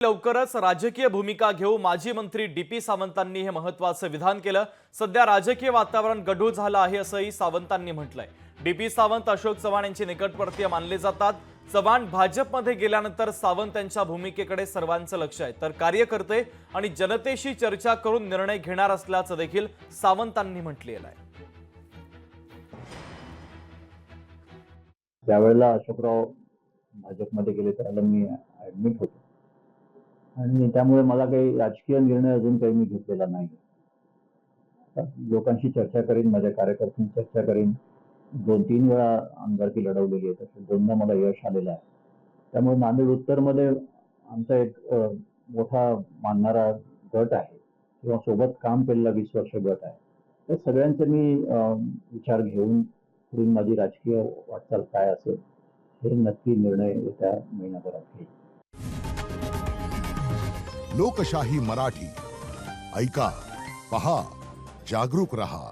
लवकरच राजकीय भूमिका घेऊ माजी मंत्री डी.पी. सावंतांनी हे महत्त्वाचे विधान केलं। सध्या राजकीय वातावरण गढूळ झालं आहे असंही सावंतांनी म्हटलंय। डी.पी. सावंत अशोक चव्हाण यांचे निकटवर्तीय मानले जातात। चव्हाण भाजपमध्ये गेल्यानंतर सावंत यांच्या भूमिकेकडे सर्वांचं लक्ष आहे, तर कार्यकर्ते आणि जनतेशी चर्चा करून निर्णय घेणार असल्याचं देखील सावंतांनी म्हटलेलं आहे। त्यावेळेला अशोकराव भाजपमध्ये गेले त्याला मी ऍडमिट होतो आणि त्यामुळे मला काही राजकीय निर्णय अजून काही मी घेतलेला नाही। लोकांशी चर्चा करीन, माझ्या कार्यकर्त्यांशी चर्चा करीन। 2-3 वेळा आमदारकी लढवलेली आहे, तसं 2दा मला यश आलेलं आहे। त्यामुळे नांदेड उत्तरमध्ये आमचा एक मोठा मानणारा गट आहे किंवा सोबत काम केलेला 20 वर्ष गट आहे। त्या सगळ्यांचे मी विचार घेऊन पुढील माझी राजकीय वाटचाल काय असेल हे नक्की निर्णय येत्या महिन्याभरात घेईन। लोकशाही मराठी ऐका, पहा, जागरूक रहा।